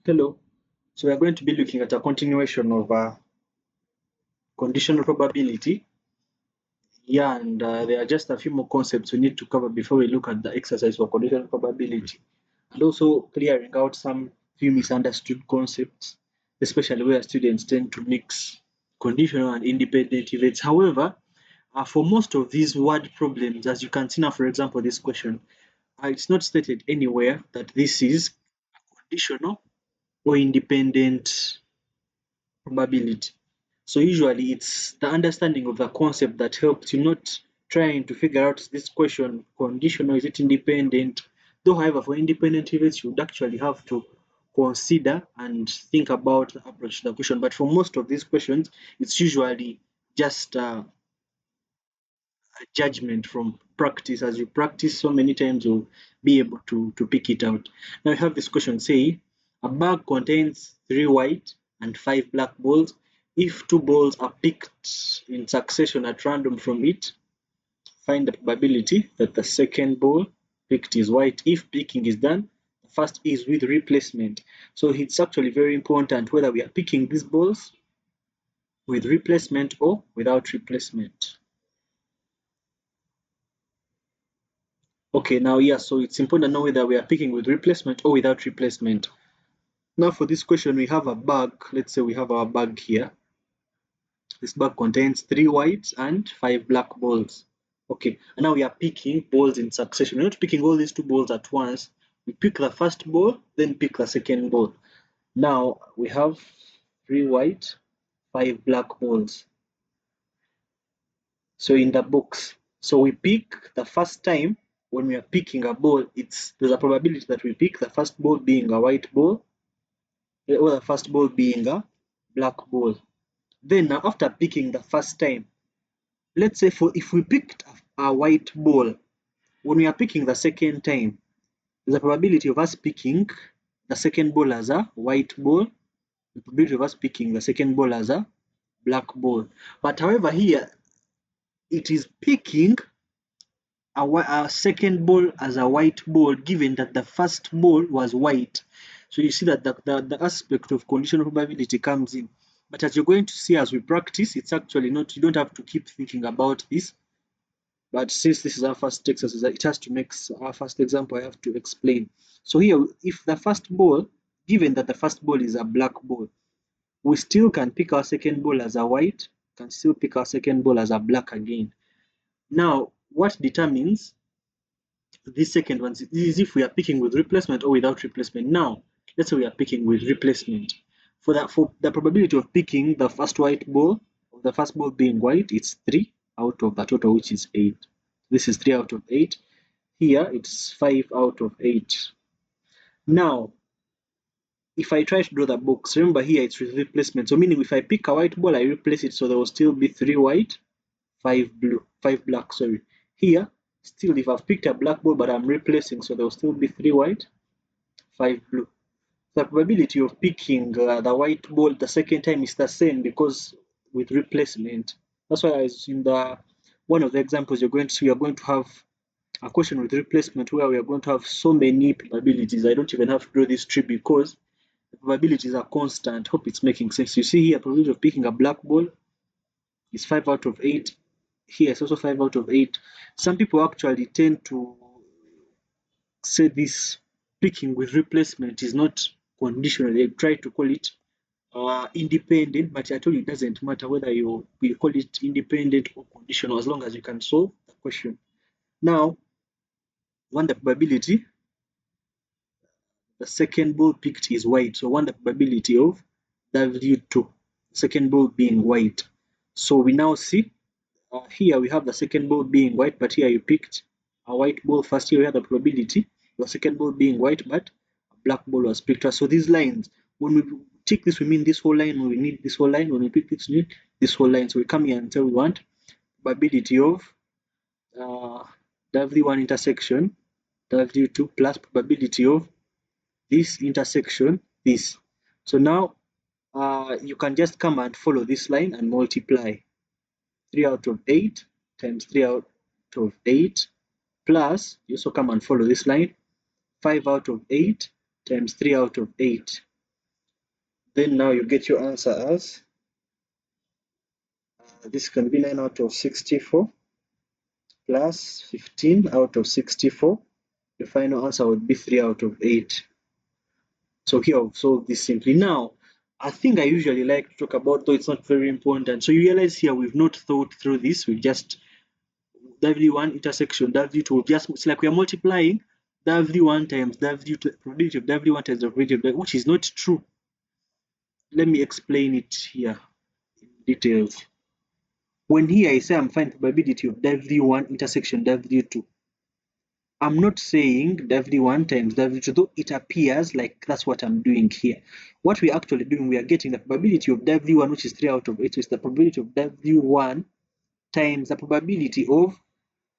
Hello. So we are going to be looking at a continuation of conditional probability. Yeah, and there are just a few more concepts we need to cover before we look at the exercise for conditional probability. And also clearing out some few misunderstood concepts, especially where students tend to mix conditional and independent events. However, for most of these word problems, as you can see now, for example, this question, it's not stated anywhere that this is conditional or independent probability. So usually it's the understanding of the concept that helps you, not trying to figure out this question conditional, is it independent? Though, however, for independent events, you would actually have to consider and think about the approach to the question. But for most of these questions, it's usually just a judgment from practice. As you practice so many times, you'll be able to pick it out. Now we have this question say, a bag contains 3 white and 5 black balls. If 2 balls are picked in succession at random from it, find the probability that the second ball picked is white. If picking is done, the first is with replacement. So it's actually very important whether we are picking these balls with replacement or without replacement. Okay, now, yeah, so it's important to know whether we are picking with replacement or without replacement. Now for this question, we have a bag. Let's say we have our bag here. This bag contains 3 whites and 5 black balls. Okay, and now we are picking balls in succession. We're not picking all these 2 balls at once. We pick the first ball, then pick the second ball. Now we have 3 white, 5 black balls. So in the box, so we pick the first time. When we are picking a ball, there's a probability that we pick the first ball being a white ball, or the first ball being a black ball. Then now after picking the first time, let's say if we picked a white ball, when we are picking the second time, there's a probability of us picking the second ball as a white ball, the probability of us picking the second ball as a black ball. But however, here it is picking a second ball as a white ball, given that the first ball was white. So you see that the aspect of conditional probability comes in. But as you're going to see as we practice, it's actually not, you don't have to keep thinking about this. But since this is our first exercise, it has to make our first example, I have to explain. So here, if the first ball, given that the first ball is a black ball, we still can pick our second ball as a white, can still pick our second ball as a black again. Now, what determines this second one is if we are picking with replacement or without replacement. Now, let's say we are picking with replacement. For the probability of picking the first white ball, or the first ball being white, it's 3 out of the total, which is 8. This is 3 out of 8. Here, it's 5 out of 8. Now, if I try to draw the box, remember here it's with replacement. So meaning if I pick a white ball, I replace it, so there will still be 3 white, 5 black, sorry. Here, still if I've picked a black ball but I'm replacing, so there will still be 3 white, 5 blue. The probability of picking the white ball the second time is the same because with replacement. That's why as in the one of the examples you're going to see, we are going to have a question with replacement where we are going to have so many probabilities. I don't even have to draw this tree because the probabilities are constant. Hope it's making sense. You see here, probability of picking a black ball is 5 out of 8. Here it's also 5 out of 8. Some people actually tend to say this picking with replacement is not conditional. They try to call it independent, but I told you it doesn't matter whether you call it independent or conditional as long as you can solve the question. Now, the probability the second ball picked is white, so the probability of W2, second ball being white. So we now see here we have the second ball being white, but here you picked a white ball first. Here we have the probability the second ball being white, but a black ball was picked. So these lines, when we tick this, we mean this whole line. When we need this whole line, when we pick this, we need this whole line. So we come here and say we want probability of W1 intersection W2 plus probability of this intersection this. So now you can just come and follow this line and multiply 3 out of 8 times 3 out of 8 plus, you also come and follow this line, 5 out of 8 times 3 out of 8. Then now you get your answer as this can be 9 out of 64 plus 15 out of 64. The final answer would be 3 out of 8. So here I've solved this simply. Now, I think I usually like to talk about, though it's not very important. So you realize here we've not thought through this. We've just W1 intersection W2. Just it's like we are multiplying W1 times W2, probability of W1 times the probability of W, which is not true. Let me explain it here in details. When here I say I'm finding probability of W1 intersection W2, I'm not saying W1 times W2, though it appears like that's what I'm doing here. What we're actually doing, we are getting the probability of W1, which is 3 out of 8, so it's the probability of W1 times the probability of,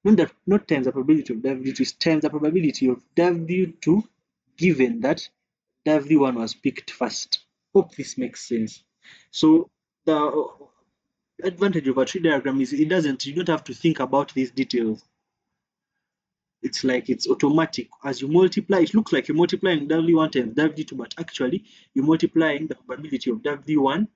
not times the probability of W2, it's times the probability of W2 given that W1 was picked first. Hope this makes sense. So the advantage of a tree diagram is you don't have to think about these details. It's like it's automatic. As you multiply, it looks like you're multiplying W1 times W2, but actually you're multiplying the probability of W1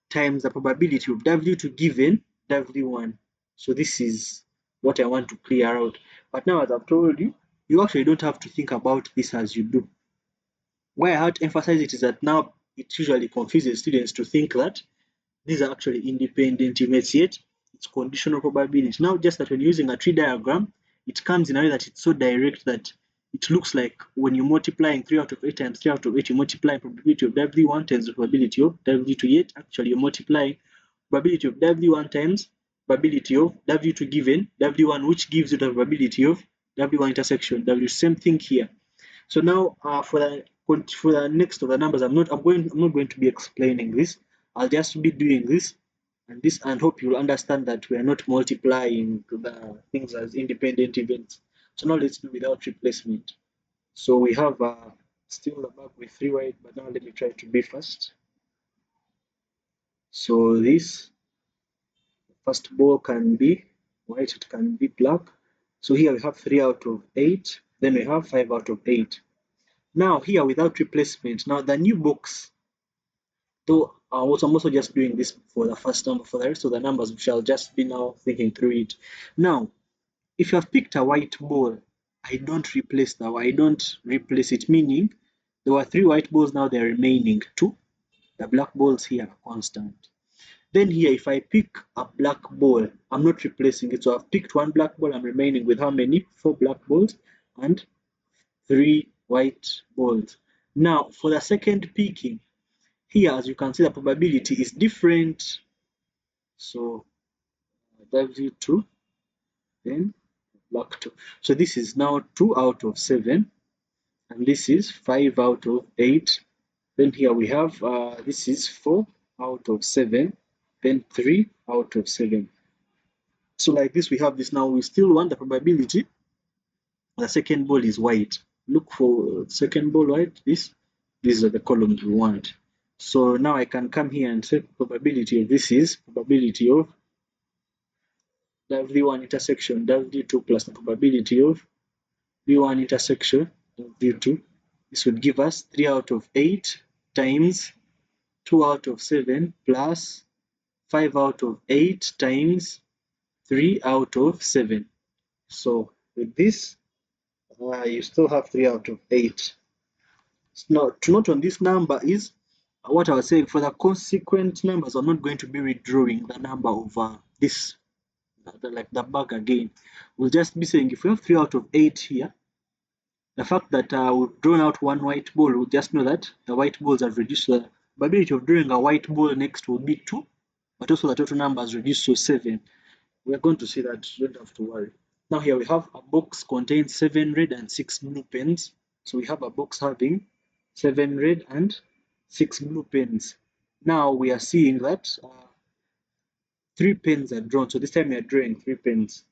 times the probability of W2 given W1. So this is what I want to clear out. But now, as I've told you, you actually don't have to think about this as you do. Why I have to emphasize it is that now it usually confuses students to think that these are actually independent units, yet it's conditional probability. Now, just that when using a tree diagram, it comes in a way that it's so direct that it looks like when you're multiplying 3 out of 8 times 3 out of 8, you multiply probability of W1 times the probability of W2, yet actually you're multiplying probability of W1 times probability of W2 given W1, which gives you the probability of W1 intersection W. Same thing here. So now for the next of the numbers, I'm not going to be explaining this. I'll just be doing this and hope you'll understand that we are not multiplying the things as independent events. So now let's do without replacement. So we have still a bag with 3 white, but now let me try to be fast. So this first ball can be white, it can be black. So here we have 3 out of 8, then we have 5 out of 8. Now here without replacement, now the new box, though I'm also just doing this for the first number, for the rest of the numbers we shall just be now thinking through it. Now, if you have picked a white ball, I don't replace it, meaning there were 3 white balls, now they're remaining 2. The black balls here are constant. Then here, if I pick a black ball, I'm not replacing it. So I've picked 1 black ball, I'm remaining with how many? 4 black balls and 3 white balls. Now, for the second picking, here as you can see, the probability is different. So W2, then black 2. So this is now 2 out of 7, and this is 5 out of 8. Then here we have this is 4 out of 7, then 3 out of 7. So like this, we have this now. We still want the probability. The second ball is white. Look for second ball white. These are the columns we want. So now I can come here and say probability of this is probability of W1 intersection W2 plus the probability of V1 intersection W2. This would give us 3 out of 8 times 2 out of 7 plus 5 out of 8 times 3 out of 7. So with this, you still have 3 out of 8. Now, to note on this number is what I was saying, for the consequent numbers, I'm not going to be redrawing the number over this, like the bag again. We'll just be saying if we have 3 out of 8 here, the fact that we've drawn out 1 white ball, we'll just know that the white balls have reduced. So the probability of drawing a white ball next will be 2, but also the total number has reduced to 7. We're going to see that, you don't have to worry. Now here we have a box contains 7 red and 6 blue pens. So we have a box having 7 red and 6 blue pens. Now we are seeing that 3 pens are drawn. So this time we are drawing 3 pens.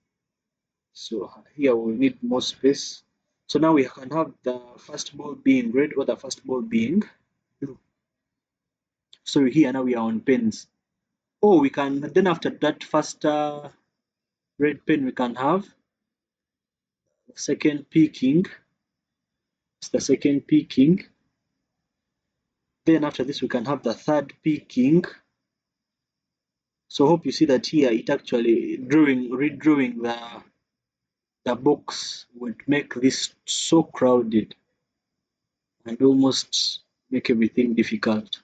So here we need more space. So now we can have the first ball being red or the first ball being blue. So here now we are on pens. Oh, we can then after that first red pen we can have second picking. It's the second picking. Then after this we can have the third picking. So hope you see that here it actually redrawing the box would make this so crowded and almost make everything difficult.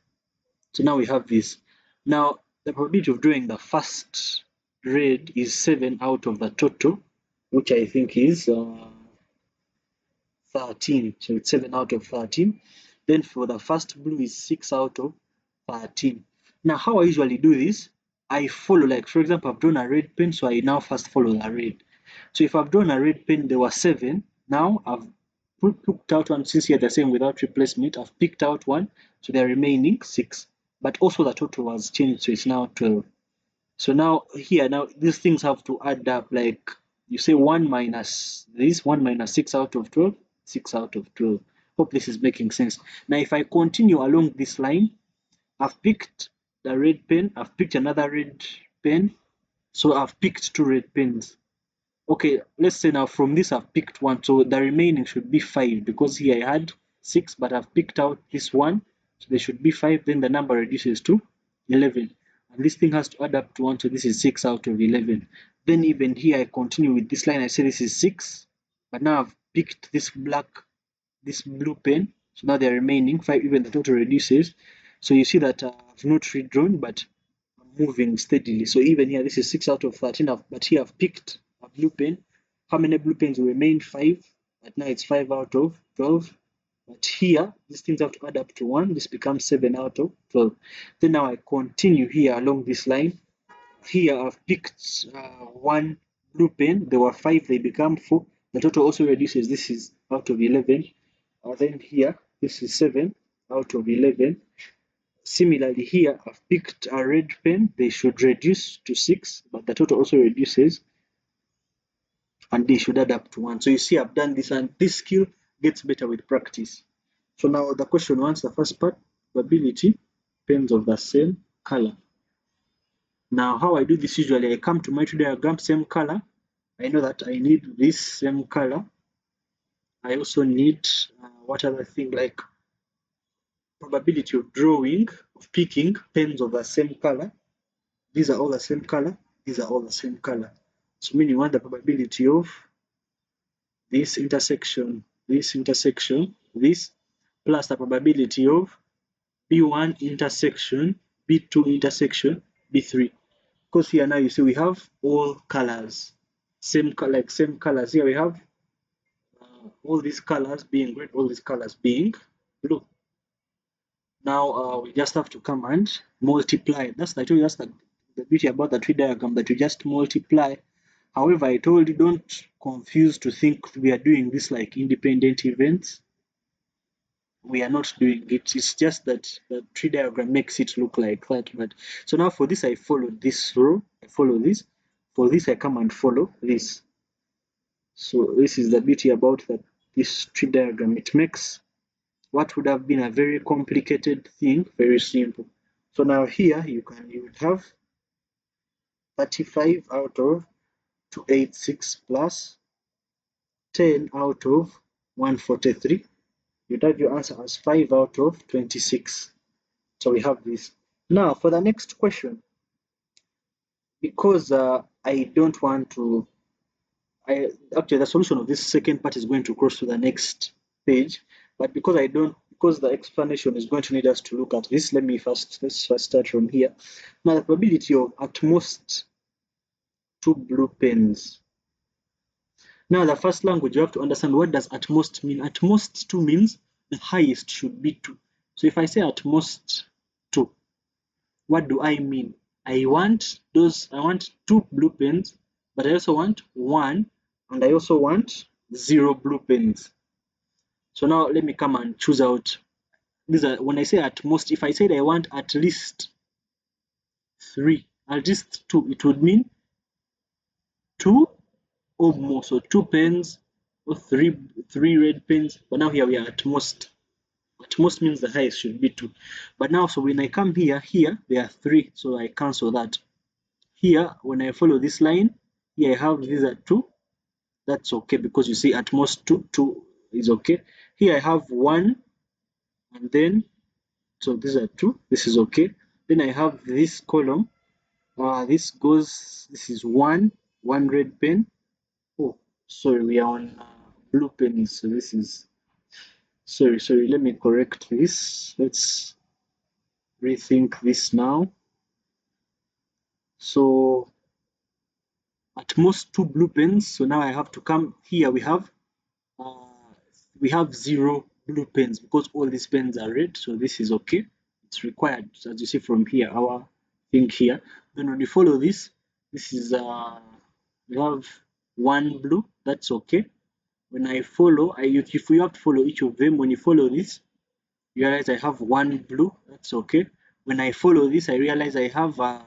So now we have this. Now the probability of drawing the first red is 7 out of the total, which I think is 13. So it's 7 out of 13. Then for the first blue is 6 out of 13. Now how I usually do this, I follow, like for example, I've drawn a red pen, so I now first follow the red. So if I've drawn a red pen, there were 7. Now I've picked out one, since here the same without replacement, I've picked out one, so they're remaining 6. But also the total was changed, so it's now 12. So now here, now these things have to add up, like you say 1 minus this, 1 minus 6 out of 12, 6 out of 12. Hope this is making sense. Now if I continue along this line, I've picked the red pen, I've picked another red pen, so I've picked 2 red pens. Okay, let's say now from this I've picked 1, so the remaining should be 5, because here I had 6, but I've picked out this one, so there should be 5, then the number reduces to 11. And this thing has to add up to 1, so this is 6 out of 11. Then even here I continue with this line, I say this is 6, but now I've picked this blue pen, so now they're remaining 5, even the total reduces. So you see that I've not redrawn, but I'm moving steadily. So even here, this is 6 out of 13, but here I've picked a blue pen. How many blue pens will remain? 5, but now it's 5 out of 12. But here, these things have to add up to 1. This becomes 7 out of 12. Then now I continue here along this line. Here I've picked 1 blue pen. There were 5, they become 4. The total also reduces. This is out of 11. Then here, this is 7 out of 11. Similarly here, I've picked a red pen. They should reduce to 6, but the total also reduces, and they should add up to 1. So you see I've done this, and this skill gets better with practice. So now the question wants the first part, probability, pens of the same color. Now how I do this, usually I come to my tree diagram, same color. I know that I need this same color. I also need what other thing, like probability of drawing, of picking pens of the same color. These are all the same color, these are all the same color. So meaning you want the probability of this intersection, this plus the probability of B1 intersection, B2 intersection, B3. Because here now you see we have all colors, same colors. Here we have all these colors being red, all these colors being blue. Now we just have to come and multiply. That's I told you, that's the beauty about the tree diagram, that you just multiply. However, I told you don't confuse to think we are doing this like independent events. We are not doing it. It's just that the tree diagram makes it look like that. But so now for this I follow this row, I follow this. For this I come and follow this. So this is the beauty about that this tree diagram. It makes what would have been a very complicated thing very simple. So now here you would have 35 out of 286 plus 10 out of 143. You'd have your answer as 5 out of 26. So we have this. Now for the next question, because I don't want to, actually the solution of this second part is going to cross to the next page, but because the explanation is going to need us to look at this, let's first start from here. Now the probability of at most 2 blue pens. Now the first language, you have to understand, what does at most mean. At most 2 means the highest should be 2. So if I say at most 2, what do I mean? I want 2 blue pens, but I also want 1, and I also want 0 blue pens. So now let me come and choose out. These are, when I say at most, if I said I want at least 3, at least 2, it would mean 2 or more. So 2 pens or 3 red pens. But now here we are at most. At most means the highest should be 2. But now, so when I come here there are 3, so I cancel that. Here, when I follow this line, here I have these are 2. That's okay, because you see at most 2 is okay. Here I have 1, and then So these are 2. This is okay. Then I have this column. This is 1 red pen. Oh, sorry, we are on blue pen. So this is, sorry, let me correct this. Let's rethink this now. So at most 2 blue pens. So now I have to come here. We have 0 blue pens because all these pens are red. So this is okay. It's required, as you see from here, our thing here. Then when you follow this, this is we have 1 blue. That's okay. When I follow, if you have to follow each of them, when you follow this, you realize I have 1 blue. That's okay. When I follow this, I realize I have how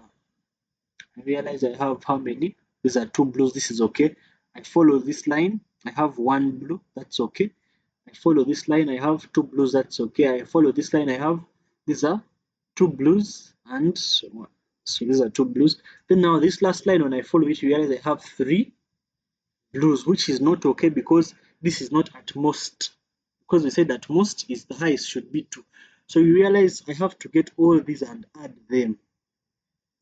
many? These are 2 blues. This is okay. I follow this line. I have 1 blue. That's okay. I follow this line. I have 2 blues. That's okay. I follow this line. I have, these are 2 blues, and so these are 2 blues. Then now this last line, when I follow it, you realize I have 3 blues, which is not okay because this is not at most. Because we said that most is the highest should be 2. So you realize I have to get all these and add them.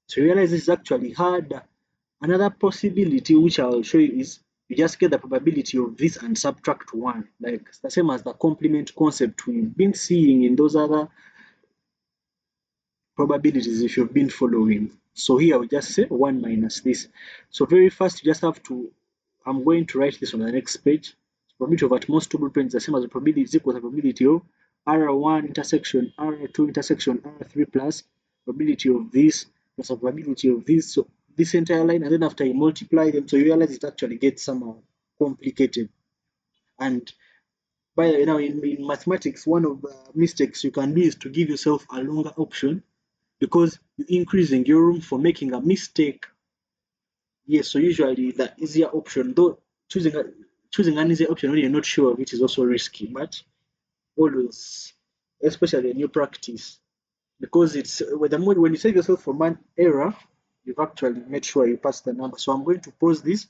So you realize this is actually hard. Another possibility which I'll show you is you just get the probability of this and subtract 1. Like it's the same as the complement concept we've been seeing in those other probabilities if you've been following. So here we just say 1 minus this. So very first you just have to, I'm going to write this on the next page. Probability of at most 2 blueprints is the same as the probability is equal to the probability of R1 intersection R2 intersection R3 plus probability of this plus the probability of this. So this entire line, and then after you multiply them, so you realize it actually gets somehow complicated. And by now in mathematics, one of the mistakes you can do is to give yourself a longer option because you're increasing your room for making a mistake. Yes, so usually the easier option, though choosing an easier option when you're not sure of it is also risky, but always, especially a new practice, because it's when you save yourself from an error, you've actually made sure you pass the number. So I'm going to pause this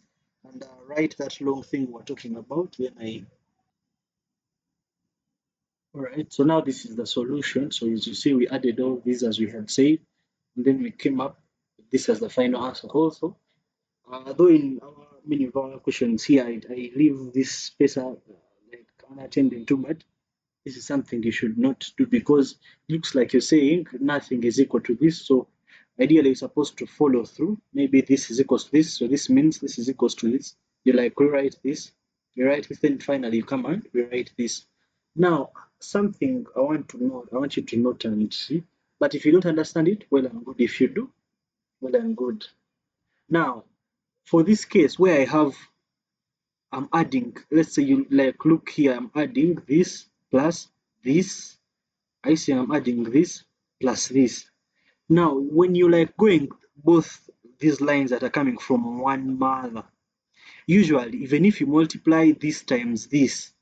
and write that long thing we're talking about. All right, so now this is the solution. So as you see, we added all these as we had said, and then we came up with this as the final answer also. Though in many of our questions here, I leave this space like unattended to, but this is something you should not do because it looks like you're saying nothing is equal to this. So ideally, you're supposed to follow through. Maybe this is equals to this, so this means this is equals to this. You like rewrite this, you write this, then finally you come and rewrite this. Now, something I want you to note and see. But if you don't understand it, well and good. If you do, well and good. Now, for this case where I'm adding, let's say you like look here, I'm adding this plus this. I see I'm adding this plus this. Now, when you like going both these lines that are coming from one mother, usually even if you multiply this times this,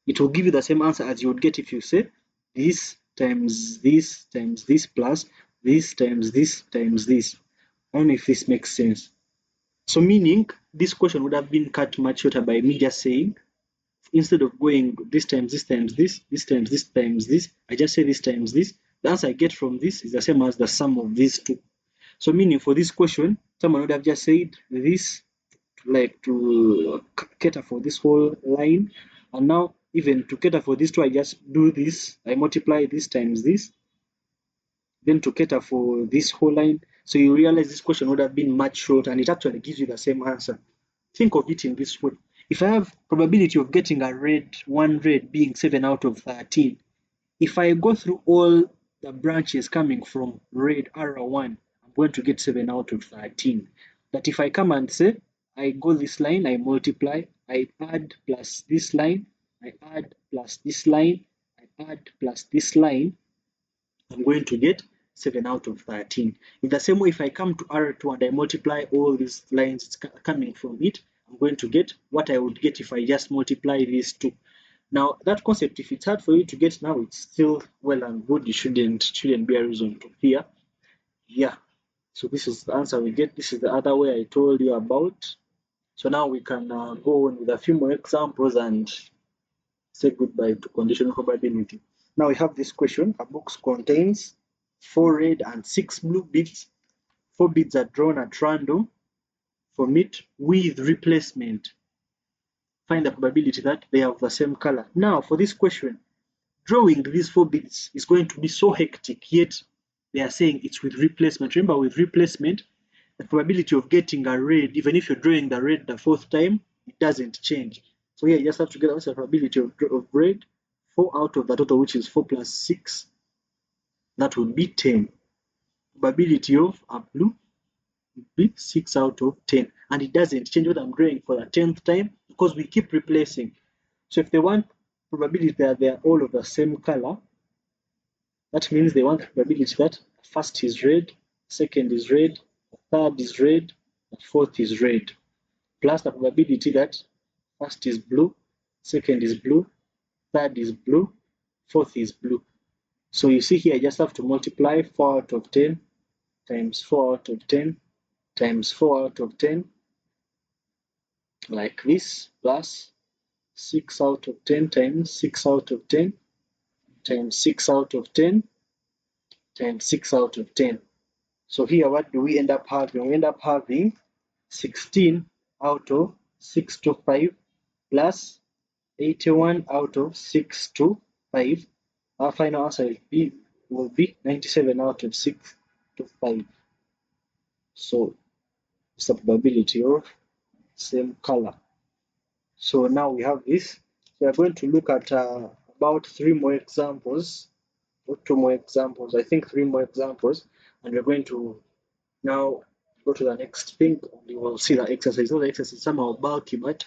it will give you the same answer as you would get if you say this times this plus this times this times this. I don't know if this makes sense. So meaning this question would have been cut much shorter by me just saying, instead of going this times this times this times this times this, I just say this times this. The answer I get from this is the same as the sum of these two. So meaning for this question, someone would have just said this like to cater for this whole line. And now even to cater for this two, I just do this. I multiply this times this. Then to cater for this whole line. So you realize this question would have been much shorter and it actually gives you the same answer. Think of it in this way. If I have probability of getting one red being 7 out of 13, if I go through all the branches coming from red R1, I'm going to get 7 out of 13. But if I come and say, I go this line, I multiply, I add plus this line, I add plus this line, I add plus this line, I'm going to get 7 out of 13. In the same way, if I come to R2 and I multiply all these lines coming from it, I'm going to get what I would get if I just multiply these two. Now, that concept, if it's hard for you to get now, it's still well and good. You shouldn't be a reason to fear. Yeah. So this is the answer we get. This is the other way I told you about. So now we can go on with a few more examples and say goodbye to conditional probability. Now we have this question. A box contains 4 red and 6 blue beads. 4 beads are drawn at random from it with replacement. Find the probability that they have the same color. Now for this question, drawing these 4 beads is going to be so hectic, yet they are saying it's with replacement. Remember, with replacement, the probability of getting a red, even if you're drawing the red the 4th time, it doesn't change. So here you just have to get what's the probability of red. 4 out of the total, which is 4 plus 6, that would be 10. Probability of a blue would be 6 out of 10. And it doesn't change what I'm drawing for the 10th time because we keep replacing. So if they want probability that they are all of the same color, that means they want the probability that first is red, second is red, third is red, fourth is red, plus the probability that first is blue, second is blue, third is blue, fourth is blue. So you see here, I just have to multiply 4 out of 10 times 4 out of 10 times 4 out of 10 like this, plus 6 out of 10 times 6 out of 10 times 6 out of 10 times 6 out of 10. So here, what do we end up having? We end up having 16 out of 6 to 5 plus 81 out of 6 to 5. Our final answer will be 97 out of 6 to 5. So it's the probability of same color. So now we have this. We are going to look at about 3 more examples, or 2 more examples. I think 3 more examples, and we're going to now go to the next thing, and you will see the exercise. Now the exercise is somehow bulky, but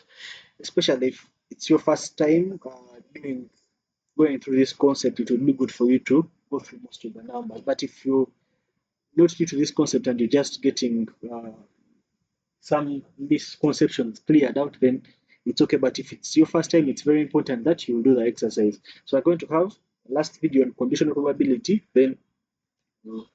especially if it's your first time going through this concept, it will be good for you to go through most of the numbers. But if you're not new to this concept and you're just getting some misconceptions cleared out, then it's okay. But if it's your first time, it's very important that you do the exercise. So I'm going to have the last video on conditional probability, then we'll